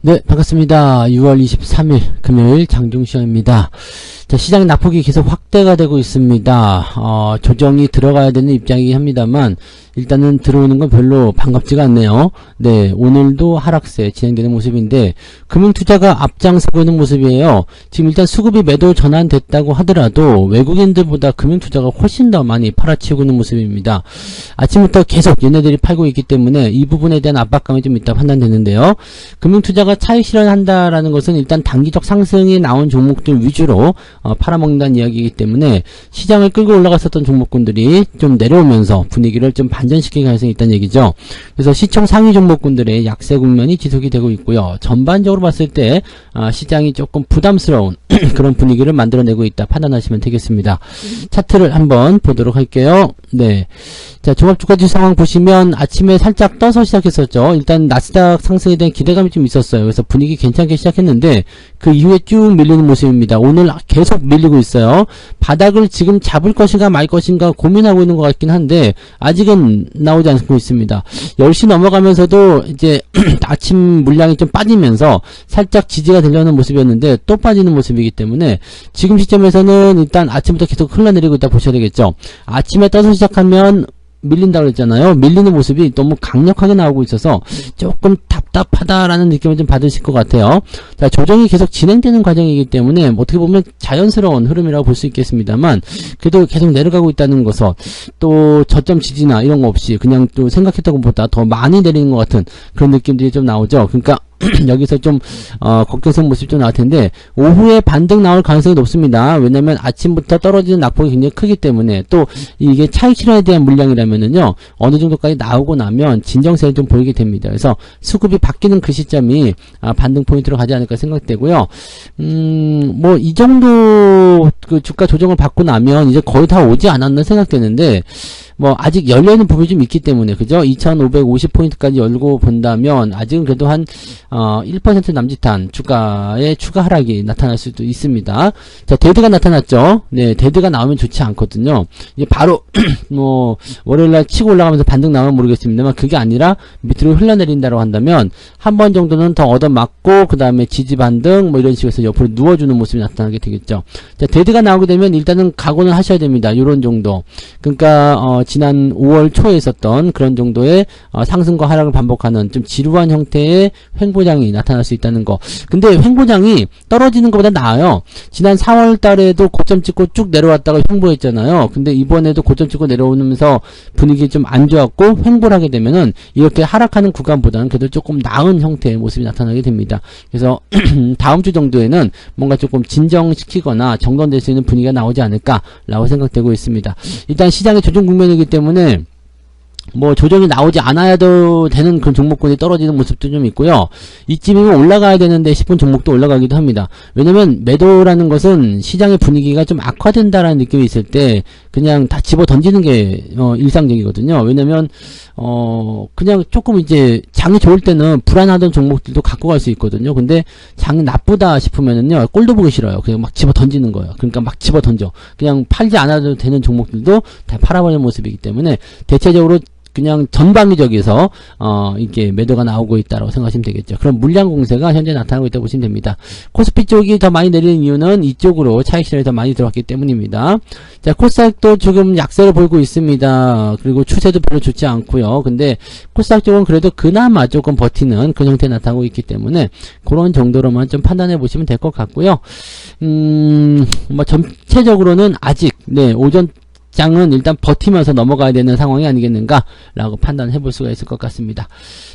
네, 반갑습니다. 6월 23일 금요일 장중시황입니다. 자, 시장의 낙폭이 계속 확대가 되고 있습니다. 조정이 들어가야 되는 입장이긴 합니다만 일단은 들어오는 건 별로 반갑지가 않네요. 네, 오늘도 하락세 진행되는 모습인데 금융투자가 앞장서고 있는 모습이에요. 지금 일단 수급이 매도 전환됐다고 하더라도 외국인들보다 금융투자가 훨씬 더 많이 팔아치우고 있는 모습입니다. 아침부터 계속 얘네들이 팔고 있기 때문에 이 부분에 대한 압박감이 좀 있다 판단되는데요. 금융투자가 차익 실현한다라는 것은 일단 단기적 상승이 나온 종목들 위주로 팔아먹는다는 이야기이기 때문에 시장을 끌고 올라갔었던 종목군들이 좀 내려오면서 분위기를 좀 반전시킬 가능성이 있다는 얘기죠. 그래서 시총 상위 종목군들의 약세 국면이 지속이 되고 있고요. 전반적으로 봤을 때 시장이 조금 부담스러운 그런 분위기를 만들어내고 있다 판단하시면 되겠습니다. 차트를 한번 보도록 할게요. 네, 자, 종합주가지수 상황 보시면 아침에 살짝 떠서 시작했었죠. 일단 나스닥 상승에 대한 기대감이 좀 있었어요. 그래서 분위기 괜찮게 시작했는데 그 이후에 쭉 밀리는 모습입니다. 오늘 계속 밀리고 있어요. 바닥을 지금 잡을 것인가 말 것인가 고민하고 있는 것 같긴 한데 아직은 나오지 않고 있습니다. 10시 넘어가면서도 이제 아침 물량이 좀 빠지면서 살짝 지지가 되려는 모습이었는데 또 빠지는 모습이기 때문에 지금 시점에서는 일단 아침부터 계속 흘러내리고 있다 보셔야 되겠죠. 아침에 떠서 시작하면 밀린다고 했잖아요. 밀리는 모습이 너무 강력하게 나오고 있어서 조금 답답하다라는 느낌을 좀 받으실 것 같아요. 자, 조정이 계속 진행되는 과정이기 때문에 어떻게 보면 자연스러운 흐름이라고 볼 수 있겠습니다만 그래도 계속 내려가고 있다는 것은 또 저점 지지나 이런 거 없이 그냥 또 생각했던 것보다 더 많이 내리는 것 같은 그런 느낌들이 좀 나오죠. 그러니까 여기서 좀 걱정스러운 모습이 좀 나올 텐데 오후에 반등 나올 가능성이 높습니다. 왜냐면 아침부터 떨어지는 낙폭이 굉장히 크기 때문에 또 이게 차익 실현에 대한 물량이라면은요 어느 정도까지 나오고 나면 진정세를 좀 보이게 됩니다. 그래서 수급이 바뀌는 그 시점이 반등 포인트로 가지 않을까 생각되고요. 뭐 이 정도 그 주가 조정을 받고 나면 이제 거의 다 오지 않았나 생각되는데 뭐 아직 열려있는 부분이 좀 있기 때문에 그죠? 2550포인트까지 열고 본다면 아직은 그래도 한 1% 남짓한 주가의 추가 하락이 나타날 수도 있습니다. 자, 데드가 나타났죠. 네, 데드가 나오면 좋지 않거든요. 이게 바로 뭐 월요일날 치고 올라가면서 반등 나오면 모르겠습니다만 그게 아니라 밑으로 흘러내린다고 한다면 한 번 정도는 더 얻어맞고 그 다음에 지지 반등 뭐 이런 식으로 해서 옆으로 누워주는 모습이 나타나게 되겠죠. 자, 데드가 나오게 되면 일단은 각오는 하셔야 됩니다. 요런 정도. 그러니까 지난 5월 초에 있었던 그런 정도의 상승과 하락을 반복하는 좀 지루한 형태의 횡보장이 나타날 수 있다는 거. 근데 횡보장이 떨어지는 것보다 나아요. 지난 4월 달에도 고점 찍고 쭉 내려왔다가 횡보했잖아요. 근데 이번에도 고점 찍고 내려오면서 분위기 좀 안 좋았고 횡보를 하게 되면은 이렇게 하락하는 구간보다는 그래도 조금 나은 형태의 모습이 나타나게 됩니다. 그래서 다음 주 정도에는 뭔가 조금 진정시키거나 정돈될 수 있는 분위기가 나오지 않을까라고 생각되고 있습니다. 일단 시장의 조정 국면이기 때문에 뭐 조정이 나오지 않아도 되는 그런 종목군이 떨어지는 모습도 좀 있고요. 이쯤이면 올라가야 되는데 싶은 종목도 올라가기도 합니다. 왜냐면 매도라는 것은 시장의 분위기가 좀 악화된다라는 느낌이 있을 때 그냥 다 집어 던지는 게 일상적이거든요. 왜냐면 그냥 조금 이제 장이 좋을 때는 불안하던 종목들도 갖고 갈 수 있거든요. 근데 장이 나쁘다 싶으면은요 꼴도 보기 싫어요. 그냥 막 집어 던지는 거예요. 그러니까 막 집어 던져. 그냥 팔지 않아도 되는 종목들도 다 팔아버리는 모습이기 때문에 대체적으로 그냥 전방위적에서 이게 매도가 나오고 있다고 생각하시면 되겠죠. 그럼 물량 공세가 현재 나타나고 있다고 보시면 됩니다. 코스피 쪽이 더 많이 내리는 이유는 이쪽으로 차익 실현이 더 많이 들어갔기 때문입니다. 자, 코스닥도 지금 약세를 보이고 있습니다. 그리고 추세도 별로 좋지 않고요. 근데 코스닥 쪽은 그래도 그나마 조금 버티는 그런 형태 나타나고 있기 때문에 그런 정도로만 좀 판단해 보시면 될 것 같고요. 뭐 전체적으로는 아직 오전 장은 일단 버티면서 넘어가야 되는 상황이 아니겠는가 라고 판단해 볼 수가 있을 것 같습니다.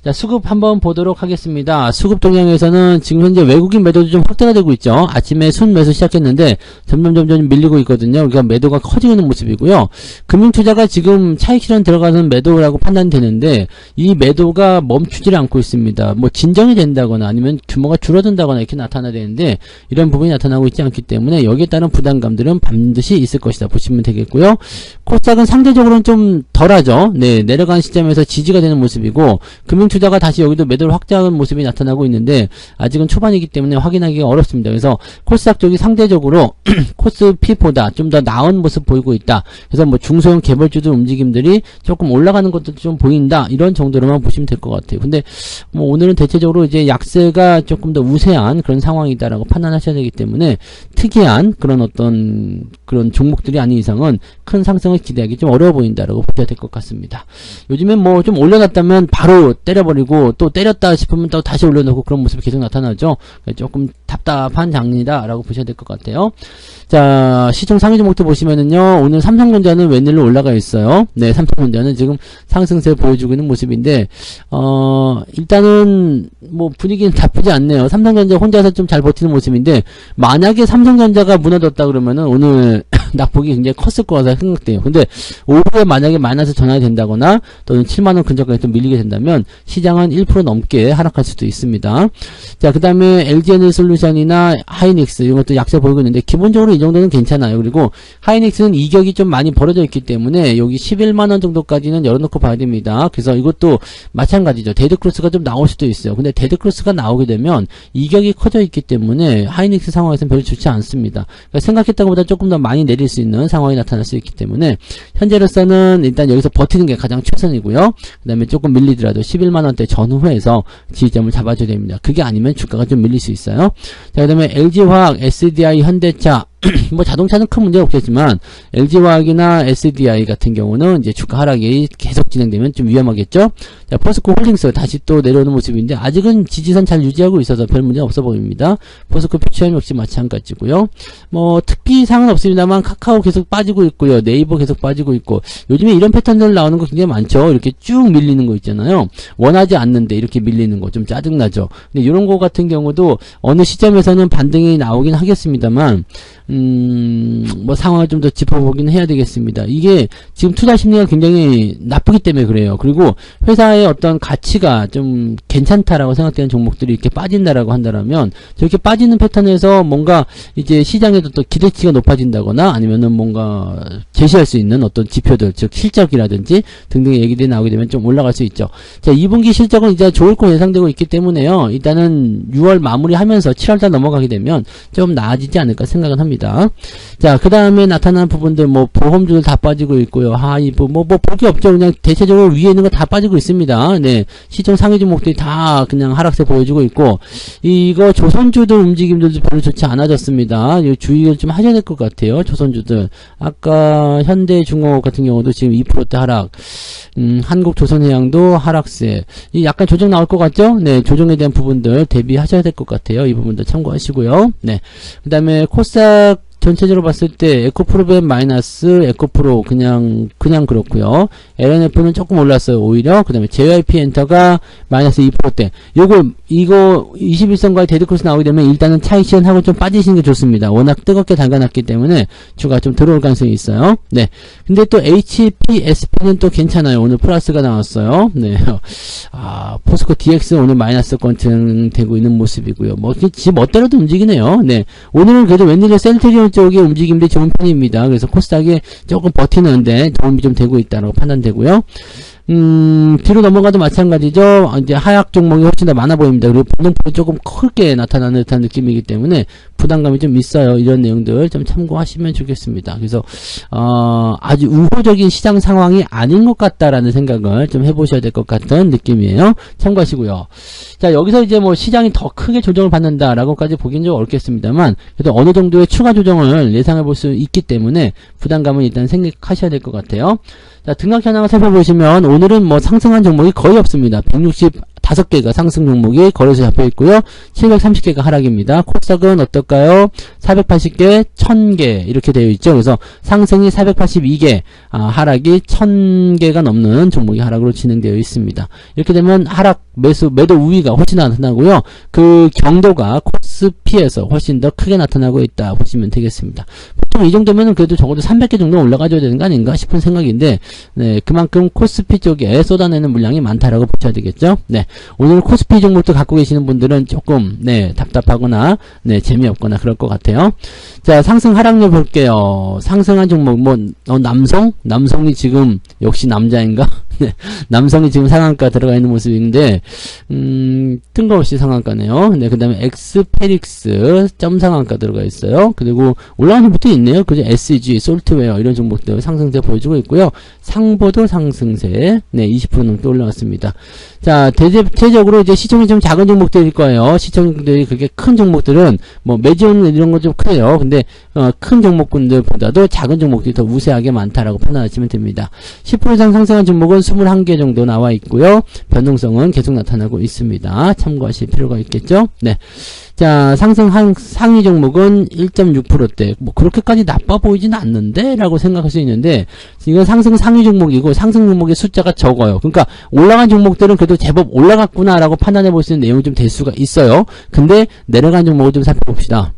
자, 수급 한번 보도록 하겠습니다. 수급 동향에서는 지금 현재 외국인 매도도 좀 확대가 되고 있죠. 아침에 순 매수 시작했는데 점점 밀리고 있거든요. 그러니까 매도가 커지고 있는 모습이고요. 금융투자가 지금 차익 실현 들어가는 매도라고 판단이 되는데 이 매도가 멈추질 않고 있습니다. 뭐 진정이 된다거나 아니면 규모가 줄어든다거나 이렇게 나타나야 되는데 이런 부분이 나타나고 있지 않기 때문에 여기에 따른 부담감들은 반드시 있을 것이다 보시면 되겠고요. 코스닥은 상대적으로는 좀 덜하죠. 네, 내려간 시점에서 지지가 되는 모습이고, 금융투자가 다시 여기도 매도를 확장하는 모습이 나타나고 있는데, 아직은 초반이기 때문에 확인하기가 어렵습니다. 그래서 코스닥 쪽이 상대적으로 코스피보다 좀 더 나은 모습 보이고 있다. 그래서 뭐 중소형 개별주들 움직임들이 조금 올라가는 것도 좀 보인다. 이런 정도로만 보시면 될 것 같아요. 근데 뭐 오늘은 대체적으로 이제 약세가 조금 더 우세한 그런 상황이다라고 판단하셔야 되기 때문에 특이한 그런 어떤 그런 종목들이 아닌 이상은 큰 상승을 기대하기 좀 어려워 보인다라고 보셔야 될 것 같습니다. 요즘엔 뭐 좀 올려놨다면 바로 때려버리고 또 때렸다 싶으면 또 다시 올려놓고 그런 모습이 계속 나타나죠. 조금 답답한 장이다라고 보셔야 될 것 같아요. 자, 시총 상위 종목도 보시면은요, 오늘 삼성전자는 웬일로 올라가 있어요. 네, 삼성전자는 지금 상승세 보여주고 있는 모습인데, 일단은 뭐 분위기는 나쁘지 않네요. 삼성전자 혼자서 좀 잘 버티는 모습인데, 만약에 삼성전자가 무너졌다 그러면은 오늘 낙폭이 굉장히 컸을 거라고 생각돼요. 근데 오후에 만약에 마이너스 전환이 된다거나 또는 7만원 근처까지 좀 밀리게 된다면 시장은 1% 넘게 하락할 수도 있습니다. 자, 그 다음에 LG에너지솔루션이나 하이닉스 이런 것도 약세 보이고 있는데 기본적으로 이 정도는 괜찮아요. 그리고 하이닉스는 이격이 좀 많이 벌어져 있기 때문에 여기 11만원 정도까지는 열어놓고 봐야 됩니다. 그래서 이것도 마찬가지죠. 데드크로스가 좀 나올 수도 있어요. 근데 데드크로스가 나오게 되면 이격이 커져 있기 때문에 하이닉스 상황에서는 별로 좋지 않습니다. 그러니까 생각했던 것보다 조금 더 많이 내릴 수 있는 상황이 나타날 수 있기 때문에 현재로서는 일단 여기서 버티는 게 가장 최선이고요. 그 다음에 조금 밀리더라도 11만원대 전후에서 지지점을 잡아줘야 됩니다. 그게 아니면 주가가 좀 밀릴 수 있어요. 자, 그 다음에 LG화학, SDI, 현대차 뭐 자동차는 큰 문제 없겠지만 LG화학이나 SDI 같은 경우는 이제 주가 하락이 계속 진행되면 좀 위험하겠죠. 자, 포스코 홀딩스 다시 또 내려오는 모습인데 아직은 지지선 잘 유지하고 있어서 별 문제 없어 보입니다. 포스코 퓨처엠 역시 마찬가지고요. 뭐 특비상은 없습니다만 카카오 계속 빠지고 있고요. 네이버 계속 빠지고 있고 요즘에 이런 패턴들 나오는 거 굉장히 많죠. 이렇게 쭉 밀리는 거 있잖아요. 원하지 않는데 이렇게 밀리는 거 좀 짜증나죠. 근데 이런 거 같은 경우도 어느 시점에서는 반등이 나오긴 하겠습니다만 뭐 상황을 좀 더 짚어보긴 해야 되겠습니다. 이게 지금 투자 심리가 굉장히 나쁘기 때문에 그래요. 그리고 회사의 어떤 가치가 좀 괜찮다라고 생각되는 종목들이 이렇게 빠진다라고 한다면 저렇게 빠지는 패턴에서 뭔가 이제 시장에도 또 기대치가 높아진다거나 아니면은 뭔가 제시할 수 있는 어떤 지표들, 즉 실적이라든지 등등의 얘기들이 나오게 되면 좀 올라갈 수 있죠. 자, 2분기 실적은 이제 좋을 거 예상되고 있기 때문에요. 일단은 6월 마무리하면서 7월달 넘어가게 되면 좀 나아지지 않을까 생각은 합니다. 자, 그 다음에 나타난 부분들, 뭐, 보험주들 다 빠지고 있고요. 하이브, 뭐, 볼 게 없죠. 그냥 대체적으로 위에 있는 거 다 빠지고 있습니다. 네. 시총 상위 종목들이 다 그냥 하락세 보여주고 있고, 이거 조선주들 움직임들도 별로 좋지 않아졌습니다. 이 주의를 좀 하셔야 될 것 같아요. 조선주들. 아까 현대중공업 같은 경우도 지금 2%대 하락, 한국조선해양도 하락세. 이 약간 조정 나올 것 같죠? 네. 조정에 대한 부분들 대비하셔야 될 것 같아요. 이 부분들 참고하시고요. 네. 그 다음에 코스닥 전체적으로 봤을 때 에코프로벤 마이너스, 에코프로 그냥 그렇고요. LNF는 조금 올랐어요. 오히려. 그 다음에 JYP 엔터가 마이너스 2%대. 이거 21선과의 데드크로스 나오게 되면 일단은 차익실현하고 좀 빠지시는 게 좋습니다. 워낙 뜨겁게 담가놨기 때문에 주가 좀 들어올 가능성이 있어요. 네. 근데 또 HPSP는 또 괜찮아요. 오늘 플러스가 나왔어요. 네. 포스코 DX 오늘 마이너스권 진행되고 있는 모습이고요. 뭐, 지 멋대로도 움직이네요. 네. 오늘은 그래도 웬일로 셀트리온 쪽의 움직임들이 좋은 편입니다. 그래서 코스닥이 조금 버티는데 도움이 좀 되고 있다고 판단되고요. 뒤로 넘어가도 마찬가지죠. 이제 하락 종목이 훨씬 더 많아 보입니다. 그리고 변동폭이 조금 크게 나타나는 듯한 느낌이기 때문에 부담감이 좀 있어요. 이런 내용들 좀 참고하시면 좋겠습니다. 그래서 아주 우호적인 시장 상황이 아닌 것 같다라는 생각을 좀 해보셔야 될 것 같은 느낌이에요. 참고하시고요. 자, 여기서 이제 뭐 시장이 더 크게 조정을 받는다라고까지 보기는 좀 어렵겠습니다만 그래도 어느 정도의 추가 조정을 예상해 볼 수 있기 때문에 부담감은 일단 생각하셔야 될 것 같아요. 자, 등락 현황을 살펴보시면 오늘은 뭐 상승한 종목이 거의 없습니다. 165개가 상승 종목이 거래소 잡혀 있고요. 730개가 하락입니다. 코스닥은 어떨까요? 480개, 1000개 이렇게 되어 있죠. 그래서 상승이 482개, 하락이 1000개가 넘는 종목이 하락으로 진행되어 있습니다. 이렇게 되면 하락 매도 우위가 훨씬 나타나고요. 그 경도가 코스피에서 훨씬 더 크게 나타나고 있다 보시면 되겠습니다. 보통 이 정도면은 그래도 적어도 300개 정도 올라가줘야 되는 거 아닌가 싶은 생각인데, 네, 그만큼 코스피 쪽에 쏟아내는 물량이 많다라고 보셔야 되겠죠. 네, 오늘 코스피 종목도 갖고 계시는 분들은 조금, 네, 답답하거나, 네, 재미없거나 그럴 것 같아요. 자, 상승 하락률 볼게요. 상승한 종목, 남성이 지금, 역시 남자인가? 네, 남성이 지금 상한가 들어가 있는 모습인데, 뜬금없이 상한가네요. 네, 그 다음에 엑스페릭스, 점 상한가 들어가 있어요. 그리고 올라가는 것도 있네요. 그죠? SG, 솔트웨어, 이런 종목들 상승세 보여주고 있고요. 상보도 상승세, 네, 20% 넘게 올라왔습니다. 자, 대체적으로 이제 시총이 좀 작은 종목들일 거예요. 시총들이 그렇게 큰 종목들은, 매지온 이런 거 좀 커요. 근데, 큰 종목군들보다도 작은 종목들이 더 우세하게 많다라고 판단하시면 됩니다. 10% 이상 상승한 종목은 21개 정도 나와 있고요. 변동성은 계속 나타나고 있습니다. 참고하실 필요가 있겠죠? 네. 자, 상위 종목은 1.6%대. 그렇게까지 나빠 보이진 않는데? 라고 생각할 수 있는데, 이건 상승 상위 종목이고, 상승 종목의 숫자가 적어요. 그러니까, 올라간 종목들은 그래도 제법 올라갔구나, 라고 판단해 볼 수 있는 내용이 좀 될 수가 있어요. 근데, 내려간 종목을 좀 살펴봅시다.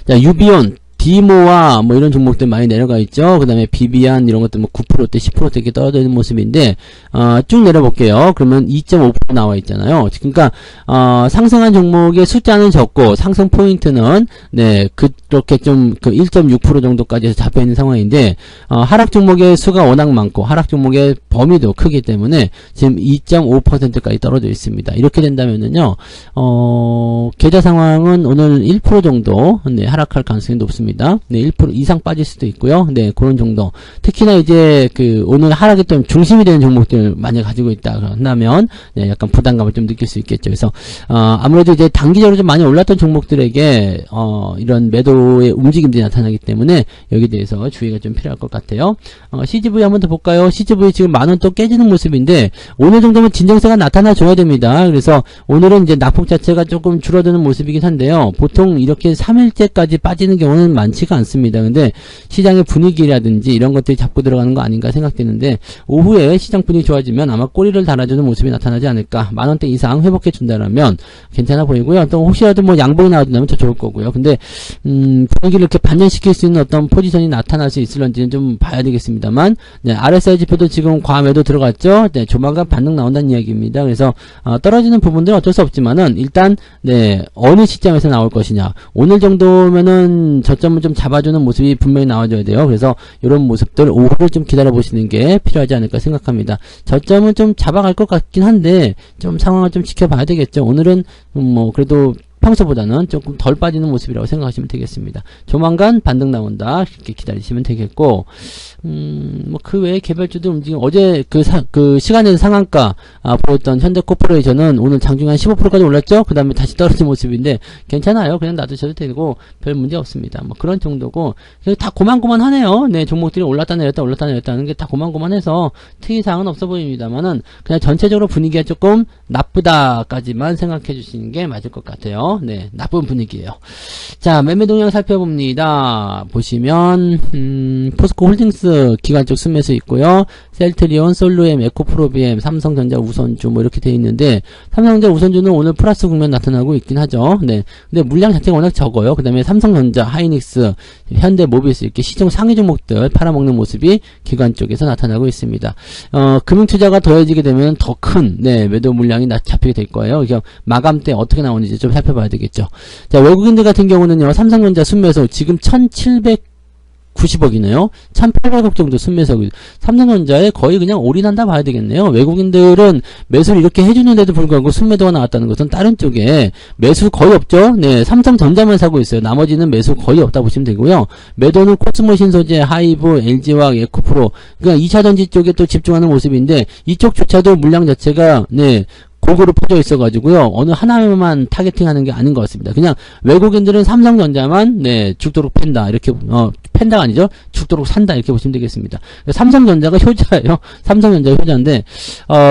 자, 유비온, 디모와 이런 종목들 많이 내려가 있죠. 그 다음에 비비안 이런 것들 9%대 10%대 이렇게 떨어져 있는 모습인데 쭉 내려볼게요. 그러면 2.5% 나와 있잖아요. 그러니까 상승한 종목의 숫자는 적고 상승 포인트는 네 그렇게 좀 그 1.6% 정도까지 해서 잡혀 있는 상황인데 하락 종목의 수가 워낙 많고 하락 종목의 범위도 크기 때문에 지금 2.5%까지 떨어져 있습니다. 이렇게 된다면은요 계좌 상황은 오늘 1% 정도 네 하락할 가능성이 높습니다. 네, 1% 이상 빠질 수도 있고요. 네, 그런 정도. 특히나 이제 오늘 하락했던 중심이 되는 종목들 만약 가지고 있다 한다면 네, 약간 부담감을 좀 느낄 수 있겠죠. 그래서 아무래도 이제 단기적으로 좀 많이 올랐던 종목들에게 이런 매도의 움직임들이 나타나기 때문에 여기에 대해서 주의가 좀 필요할 것 같아요. CGV 한번 더 볼까요? CGV 지금 10,000원 또 깨지는 모습인데 오늘 정도면 진정세가 나타나 줘야 됩니다. 그래서 오늘은 이제 낙폭 자체가 조금 줄어드는 모습이긴 한데요. 보통 이렇게 3일째까지 빠지는 경우는 많지가 않습니다. 근데 시장의 분위기라든지 이런 것들이 잡고 들어가는 거 아닌가 생각되는데 오후에 시장 분위기 좋아지면 아마 꼬리를 달아주는 모습이 나타나지 않을까. 10,000원대 이상 회복해 준다라면 괜찮아 보이고요. 또 혹시라도 양봉이 나와준다면 더 좋을 거고요. 근데 분위기를 이렇게 반전시킬 수 있는 어떤 포지션이 나타날 수 있을런지는 좀 봐야 되겠습니다만 네, RSI 지표도 지금 과매도 들어갔죠. 네, 조만간 반등 나온다는 이야기입니다. 그래서 떨어지는 부분들은 어쩔 수 없지만은 일단 네, 어느 시점에서 나올 것이냐. 오늘 정도면은 저점을 좀 잡아주는 모습이 분명히 나와줘야 돼요. 그래서 이런 모습들 오후를 좀 기다려 보시는 게 필요하지 않을까 생각합니다. 저점은 좀 잡아갈 것 같긴 한데 좀 상황을 좀 지켜봐야 되겠죠. 오늘은 그래도 평소보다는 조금 덜 빠지는 모습이라고 생각하시면 되겠습니다. 조만간 반등 나온다. 이렇게 기다리시면 되겠고, 그 외에 개별주들 움직임, 어제 그 시간에는 상한가, 보였던 현대코퍼레이션은 오늘 장중에 한 15%까지 올랐죠? 그 다음에 다시 떨어진 모습인데, 괜찮아요. 그냥 놔두셔도 되고, 별 문제 없습니다. 그런 정도고, 다 고만고만하네요. 네, 종목들이 올랐다 내렸다 하는 게 다 고만고만해서, 특이사항은 없어 보입니다만은, 그냥 전체적으로 분위기가 조금 나쁘다까지만 생각해 주시는 게 맞을 것 같아요. 네, 나쁜 분위기예요. 자, 매매 동향 살펴봅니다. 보시면 포스코 홀딩스 기관 쪽 순매수 있고요. 셀트리온, 솔루엠, 에코프로비엠, 삼성전자 우선주 이렇게 되어 있는데 삼성전자 우선주는 오늘 플러스 국면 나타나고 있긴 하죠. 네, 근데 물량 자체가 워낙 적어요. 그다음에 삼성전자, 하이닉스, 현대모비스 이렇게 시중 상위 종목들 팔아먹는 모습이 기관 쪽에서 나타나고 있습니다. 금융투자가 더해지게 되면 더 큰 매도 물량이 잡히게 될 거예요. 그래서 마감 때 어떻게 나오는지 좀 살펴봐야 되겠죠. 자, 외국인들 같은 경우는요, 삼성전자 순매수 지금 1,790억이네요. 1,800억 정도 순매수. 삼성전자에 거의 그냥 올인한다 봐야 되겠네요. 외국인들은 매수를 이렇게 해주는데도 불구하고 순매도가 나왔다는 것은 다른 쪽에 매수 거의 없죠. 네, 삼성전자만 사고 있어요. 나머지는 매수 거의 없다 보시면 되고요. 매도는 코스모 신소재, 하이브, LG화학, 에코프로, 그러니까 2차전지 쪽에 또 집중하는 모습인데 이쪽조차도 물량 자체가 골고루 퍼져 있어가지고요. 어느 하나만 타겟팅하는 게 아닌 것 같습니다. 그냥 외국인들은 삼성전자만 죽도록 팬다 이렇게 팬다가 아니죠. 죽도록 산다 이렇게 보시면 되겠습니다. 삼성전자가 효자예요. 삼성전자가 효자인데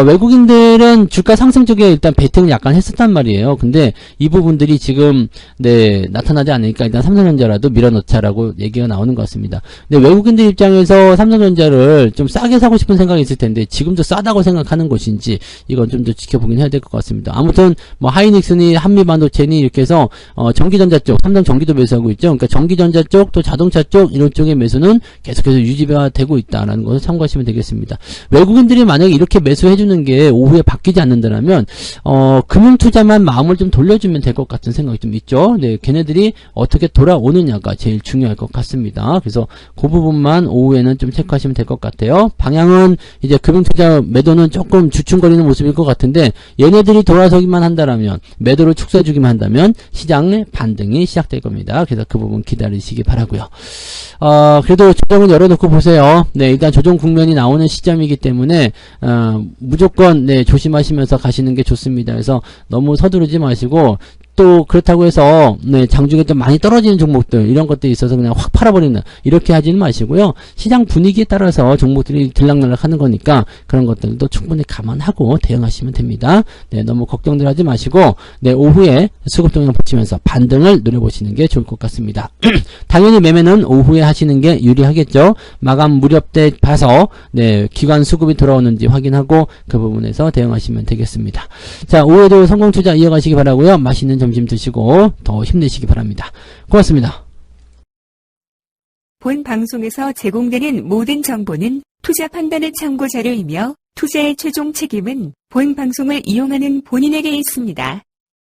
외국인들은 주가 상승 쪽에 일단 베팅을 약간 했었단 말이에요. 근데 이 부분들이 지금 나타나지 않으니까 일단 삼성전자라도 밀어넣자라고 얘기가 나오는 것 같습니다. 근데 외국인들 입장에서 삼성전자를 좀 싸게 사고 싶은 생각이 있을 텐데 지금도 싸다고 생각하는 것인지 이건 좀 더 지켜보긴 해야 될 것 같습니다. 아무튼 뭐 하이닉스니 한미반도체니 이렇게 해서 전기전자 쪽, 삼성 전기도 매수하고 있죠. 그러니까 전기전자 쪽, 또 자동차 쪽 이런 쪽의 매수는 계속해서 유지가 되고 있다라는 것을 참고하시면 되겠습니다. 외국인들이 만약에 이렇게 매수해 주는 게 오후에 바뀌지 않는다면 금융투자만 마음을 좀 돌려주면 될 것 같은 생각이 좀 있죠. 네, 걔네들이 어떻게 돌아오느냐가 제일 중요할 것 같습니다. 그래서 그 부분만 오후에는 좀 체크하시면 될 것 같아요. 방향은 이제 금융투자 매도는 조금 주춤거리는 모습일 것 같은데 얘네들이 돌아서기만 한다면 매도를 축소해주기만 한다면 시장의 반등이 시작될 겁니다. 그래서 그 부분 기다리시기 바라고요. 그래도 조정은 열어놓고 보세요. 네, 일단 조정 국면이 나오는 시점이기 때문에 무조건 네, 조심하시면서 가시는 게 좋습니다. 그래서 너무 서두르지 마시고 또 그렇다고 해서 네, 장중에 좀 많이 떨어지는 종목들 이런 것들이 있어서 그냥 확 팔아버리는 이렇게 하지는 마시고요. 시장 분위기에 따라서 종목들이 들락날락 하는 거니까 그런 것들도 충분히 감안하고 대응하시면 됩니다. 네, 너무 걱정들 하지 마시고 네, 오후에 수급 동향 보시면서 반등을 노려보시는 게 좋을 것 같습니다. 당연히 매매는 오후에 하시는 게 유리하겠죠. 마감 무렵 때 봐서 네, 기관 수급이 들어오는지 확인하고 그 부분에서 대응하시면 되겠습니다. 자, 오후에도 성공 투자 이어가시기 바라고요. 맛있는 점심 드시고 더 힘내시기 바랍니다. 고맙습니다. 본 방송에서 제공되는 모든 정보는 투자 판단의 참고 자료이며 투자의 최종 책임은 본 방송을 이용하는 본인에게 있습니다.